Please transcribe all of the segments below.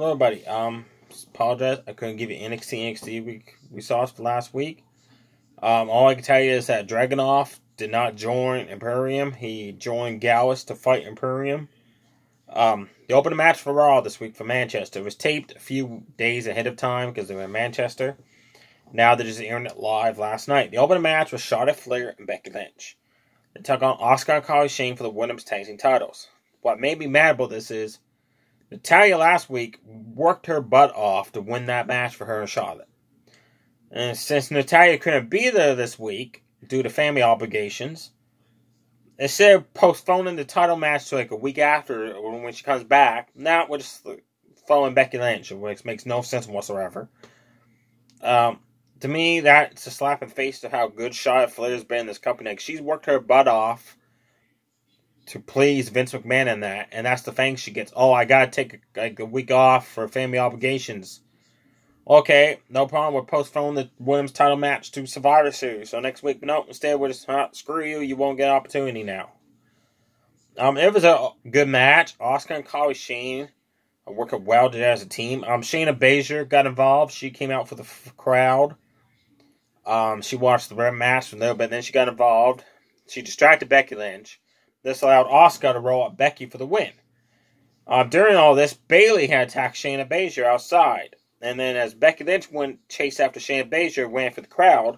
Hello, everybody. Apologize. I couldn't give you NXT we saw for last week. All I can tell you is that Dragunov did not join Imperium. He joined Gallus to fight Imperium. They opened a match for Raw this week for Manchester. It was taped a few days ahead of time because they were in Manchester. Now they're just airing it live last night. The opening match was Charlotte Flair and Becky Lynch. They took on Asuka and Kairi Sane for the women's tag team titles. What made me mad about this is Natalya last week worked her butt off to win that match for her and Charlotte. And since Natalya couldn't be there this week due to family obligations, instead of postponing the title match to like a week after or when she comes back, now we're just following Becky Lynch, which makes no sense whatsoever. To me, that's a slap in the face to how good Charlotte Flair's been in this company. Like, she's worked her butt off to please Vince McMahon in that, and that's the thing she gets. Oh, I gotta take a week off for family obligations. Okay, no problem. We're postponing the women's title match to Survivor Series. So next week, no, instead we're just, screw you, you won't get an opportunity now. It was a good match. Asuka and Kairi Sane are working well together as a team. Shayna Baszler got involved. She came out for the crowd. She watched the match for a little bit, then she got involved. She distracted Becky Lynch. This allowed Asuka to roll up Becky for the win. During all this, Bayley had attacked Shayna Baszler outside. And then as Becky Lynch went chase after Shayna Baszler, ran for the crowd,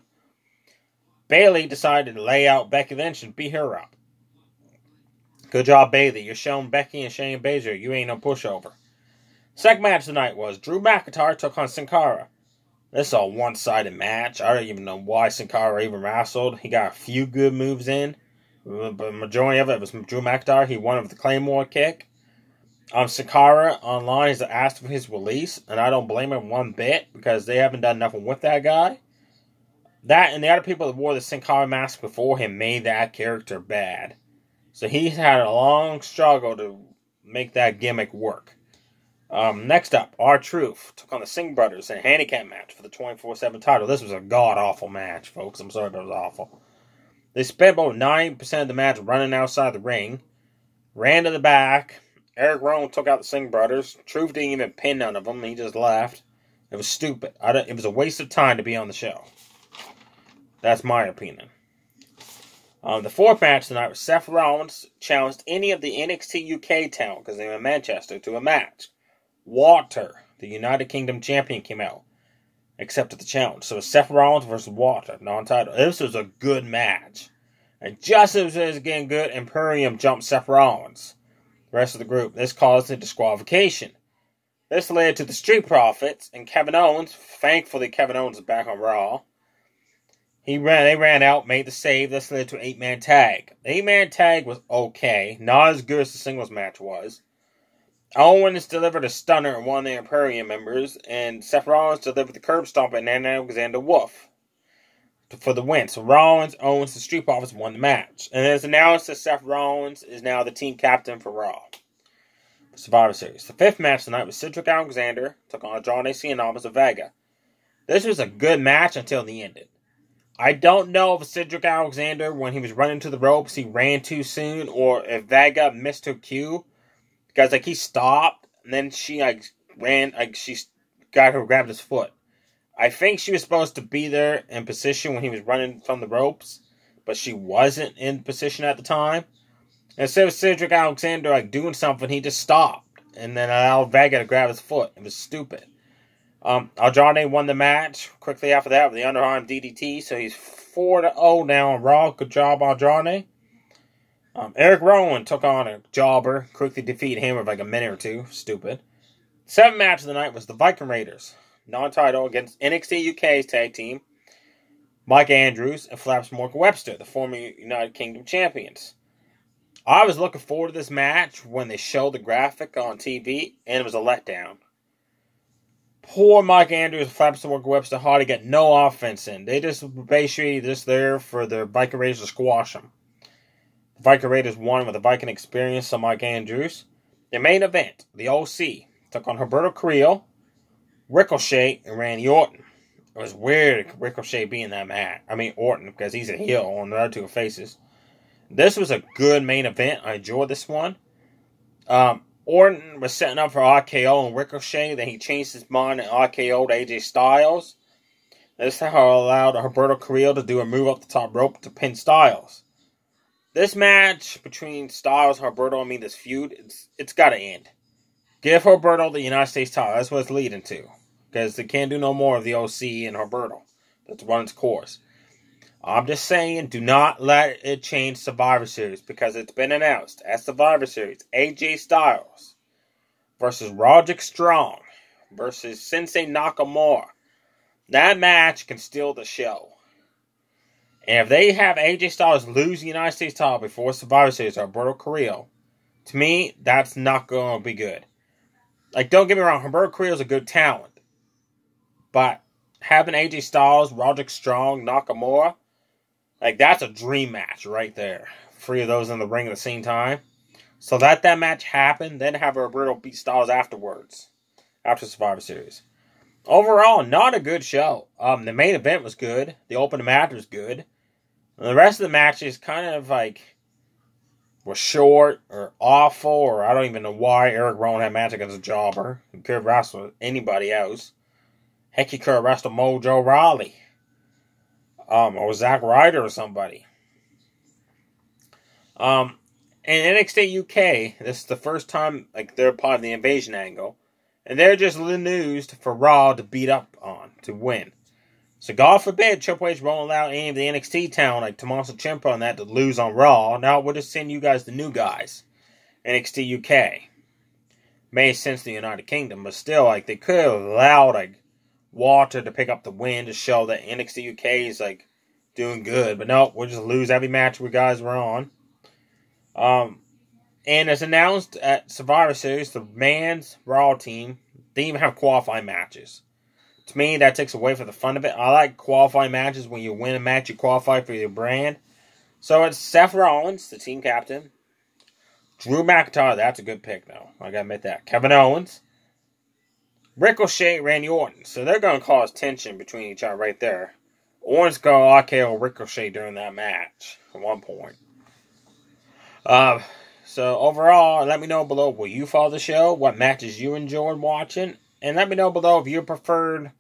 Bayley decided to lay out Becky Lynch and beat her up. Good job, Bayley. You're showing Becky and Shayna Baszler you ain't no pushover. Second match tonight was Drew McIntyre took on Sin Cara. This is a one-sided match. I don't even know why Sin Cara even wrestled. He got a few good moves in, but the majority of it was Drew McIntyre. He won with the Claymore kick. Sin Cara online has asked for his release, and I don't blame him one bit because they haven't done nothing with that guy. That and the other people that wore the Sin Cara mask before him made that character bad. So he's had a long struggle to make that gimmick work. Next up, R-Truth took on the Singh Brothers in a handicap match for the 24/7 title. This was a god-awful match, folks. I'm sorry, but it was awful. They spent about 90% of the match running outside the ring, ran to the back. Eric Rowan took out the Singh Brothers. Truth didn't even pin none of them. He just left. It was stupid. It was a waste of time to be on the show. That's my opinion. The fourth match tonight was Seth Rollins challenged any of the NXT UK talent, because they were in Manchester, to a match. Walter, the United Kingdom champion, came out, accepted the challenge. So it was Seth Rollins versus Walter, non-title. This was a good match. And just as it was getting good, Imperium jumped Seth Rollins. The rest of the group. This caused a disqualification. This led to the Street Profits and Kevin Owens. Thankfully, Kevin Owens is back on Raw. They ran out, made the save. This led to an 8-man tag. The 8-man tag was okay. Not as good as the singles match was. Owens delivered a stunner at one of the Imperium members, and Seth Rollins delivered the curb stomp at Alexander Wolf for the win. So Rollins, Owens, the Street Profits won the match. And it was announced that Seth Rollins is now the team captain for Raw. Survivor Series. The fifth match tonight was Cedric Alexander took on Andrade Cien Almas of Vega. This was a good match until the ending. I don't know if Cedric Alexander, when he was running to the ropes, he ran too soon, or if Vega missed her cue. Because, he stopped, and then she, she grabbed his foot. I think she was supposed to be there in position when he was running from the ropes, but she wasn't in position at the time. Instead of Cedric Alexander, doing something, he just stopped, and then allowed Vega to grab his foot. It was stupid. Andrade won the match quickly after that with the underarm DDT, so he's 4-0 now on Raw. Good job, Andrade. Eric Rowan took on a jobber, quickly defeated him with a minute or two. Stupid. Seventh match of the night was the Viking Raiders, non-title, against NXT UK's tag team, Mike Andrews and Flaps Morgan Webster, the former United Kingdom champions. I was looking forward to this match when they showed the graphic on TV, and it was a letdown. Poor Mike Andrews and Flaps Morgan Webster hardly get no offense in. They just basically there for the Viking Raiders to squash them. The Viking Raiders won with the Viking experience on Mike Andrews. The main event, the OC, took on Humberto Carrillo, Ricochet, and Randy Orton. It was weird Ricochet being that match. Orton, because he's a heel on the other two faces. This was a good main event. I enjoyed this one. Orton was setting up for RKO and Ricochet. Then he changed his mind and RKO'd AJ Styles. This how allowed Humberto Carrillo to do a move up the top rope to pin Styles. This match between Styles and Humberto, this feud, it's got to end. Give Humberto the United States title. That's what it's leading to. Because they can't do no more of the OC and Humberto. That's run its course. I'm just saying, do not let it change Survivor Series. Because it's been announced at Survivor Series. AJ Styles versus Roderick Strong versus Shinsuke Nakamura. That match can steal the show. And if they have AJ Styles lose the United States title before Survivor Series or Humberto Carrillo, to me, that's not going to be good. Like, don't get me wrong, Humberto Carrillo is a good talent. But having AJ Styles, Roderick Strong, Nakamura, like, that's a dream match right there. 3 of those in the ring at the same time. So let that match happen, then have Humberto beat Styles afterwards. After Survivor Series. Overall, not a good show. The main event was good. The opening match was good. And the rest of the matches kind of like were short or awful, or I don't even know why Eric Rowan had a match against a jobber. He could have wrestled anybody else. Heck, he could have wrestled Mojo Rawley. Or Zack Ryder or somebody. In NXT UK, this is the first time like they're part of the invasion angle. And they're just used for Raw to beat up on, to win. So God forbid Triple H won't allow any of the NXT talent like Tommaso Ciampa and that to lose on Raw. Now we'll just send you guys the new guys. NXT UK. Made sense to the United Kingdom, but still, like, they could have allowed like Walter to pick up the win to show that NXT UK is like doing good. But no, we'll just lose every match we guys were on. And as announced at Survivor Series, the men's Raw team didn't even have qualifying matches. To me, that takes away from the fun of it. I like qualifying matches. When you win a match, you qualify for your brand. So it's Seth Rollins, the team captain. Drew McIntyre, that's a good pick, though. I gotta admit that. Kevin Owens. Ricochet, Randy Orton. So they're gonna cause tension between each other right there. Orton's gonna RKO Ricochet during that match at one point. So overall, let me know below, will you follow the show? What matches you enjoyed watching? And let me know below if you preferred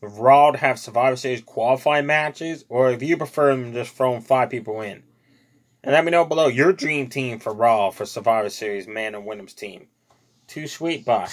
Raw to have Survivor Series qualifying matches, or if you prefer them just throwing 5 people in. And let me know below your dream team for Raw for Survivor Series man and women's team. Too sweet, bye.